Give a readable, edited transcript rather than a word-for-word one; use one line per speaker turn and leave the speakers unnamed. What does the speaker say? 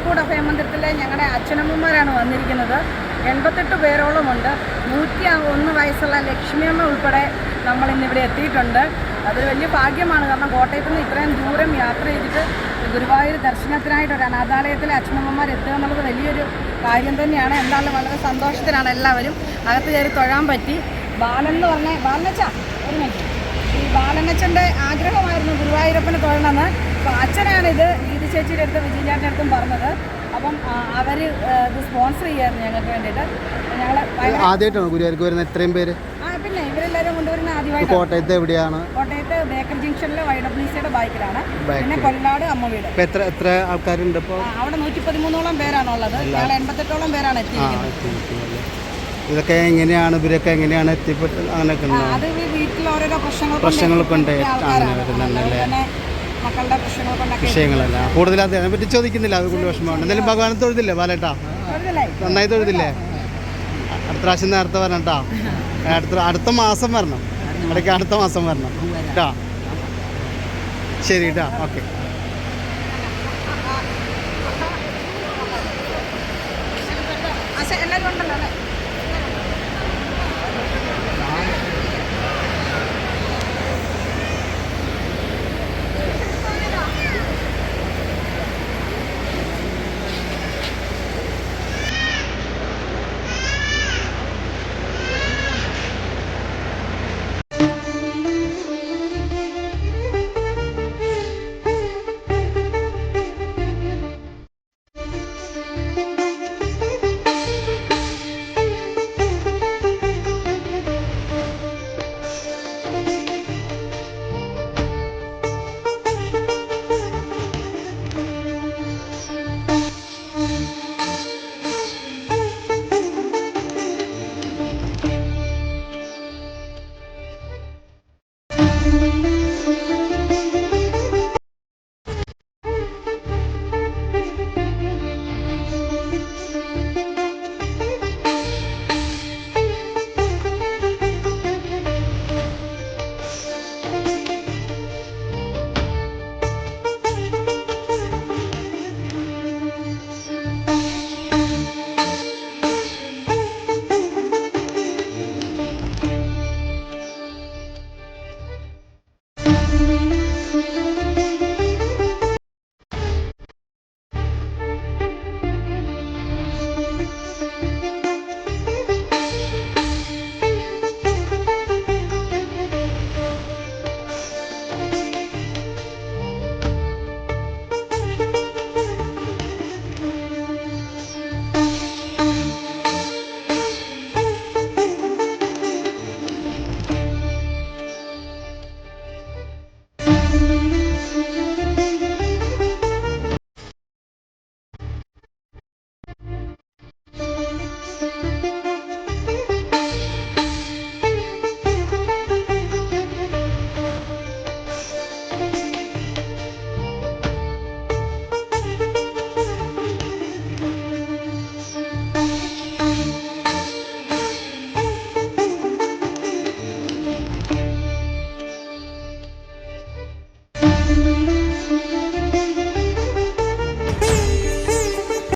കോഴിക്കോട് അഭയമന്ദിരത്തിലെ ഞങ്ങളുടെ അച്ഛനമ്മമാരാണ് വന്നിരിക്കുന്നത്. 88 പേരോളമുണ്ട്. 101 വയസ്സുള്ള ലക്ഷ്മിയമ്മ ഉൾപ്പെടെ നമ്മൾ ഇന്നിവിടെ എത്തിയിട്ടുണ്ട്. അതൊരു വലിയ ഭാഗ്യമാണ്. കാരണം കോട്ടയത്ത് നിന്ന് ഇത്രയും ദൂരം യാത്ര ചെയ്തിട്ട് ഗുരുവായൂർ ദർശനത്തിനായിട്ട് ഒരു അനാഥാലയത്തിലെ അച്ഛനമ്മമാർ എത്തുക എന്നുള്ളത് വലിയൊരു കാര്യം തന്നെയാണ്. എന്തായാലും വളരെ സന്തോഷത്തിലാണ് എല്ലാവരും. അകത്ത് കയറി തൊഴാൻ പറ്റി. ബാലൻ എന്ന് പറഞ്ഞ ബാലനച്ച ഒരു മിനിറ്റ്. ഈ ബാലനച്ചൻ്റെ ആഗ്രഹമായിരുന്നു ഗുരുവായൂരപ്പന് തൊഴണമെന്ന്. അപ്പോൾ അച്ഛനാണിത് ഗീതി ചേച്ചിയുടെ അടുത്തും വിജയചാൻ്റെ അടുത്തും പറഞ്ഞത്. അപ്പം അവർ ഇത് സ്പോൺസർ ചെയ്യായിരുന്നു ഞങ്ങൾക്ക് വേണ്ടിയിട്ട്. ഞങ്ങൾ
ആദ്യമായിട്ടാണ് ഗുരുവായൂർക്ക് വരുന്നത് ഇത്രയും പേര്?
പിന്നെ ഇവരെല്ലാവരും കൊണ്ടുവരുന്ന ആദ്യമായിട്ട്.
കോട്ടയത്ത് എവിടെയാണ്?
കോട്ടയത്ത് ബേക്കർ ജംഗ്ഷനിലെ YWCയുടെ ബാക്കിലാണ്. പിന്നെ കൊല്ലാട് അമ്മ വീട്.
എത്ര ആൾക്കാരുണ്ട് ഇപ്പോൾ?
അവിടെ 113ഓളം പേരാണുള്ളത്. ഞങ്ങൾ 88ഓളം പേരാണ് എത്തിയിരിക്കുന്നത്.
ഇതൊക്കെ എങ്ങനെയാണ് ഇവരൊക്കെ എങ്ങനെയാണ് എത്തിപ്പെട്ടത്? അങ്ങനെയൊക്കെ
അത് വീട്ടിൽ ഓരോരോ
പ്രശ്നങ്ങളൊക്കെ ഉണ്ട്.
മക്കളുടെ
വിഷയങ്ങളല്ല കൂടുതൽ അതിനെ പറ്റി ചോദിക്കുന്നില്ല. അത് കൂടുതൽ വിഷമമാണ്. എന്തായാലും ഭഗവാനെ തൊഴുതില്ലേ ബാലേട്ടാ? നന്നായി തൊഴുതില്ലേ? അടുത്ത പ്രാവശ്യം നേരത്തെ വരണം കേട്ടോ. അടുത്ത മാസം വരണം. ഇടയ്ക്ക് അടുത്ത മാസം വരണം കേട്ടോ. ശരി കേട്ടോ. ഓക്കെ.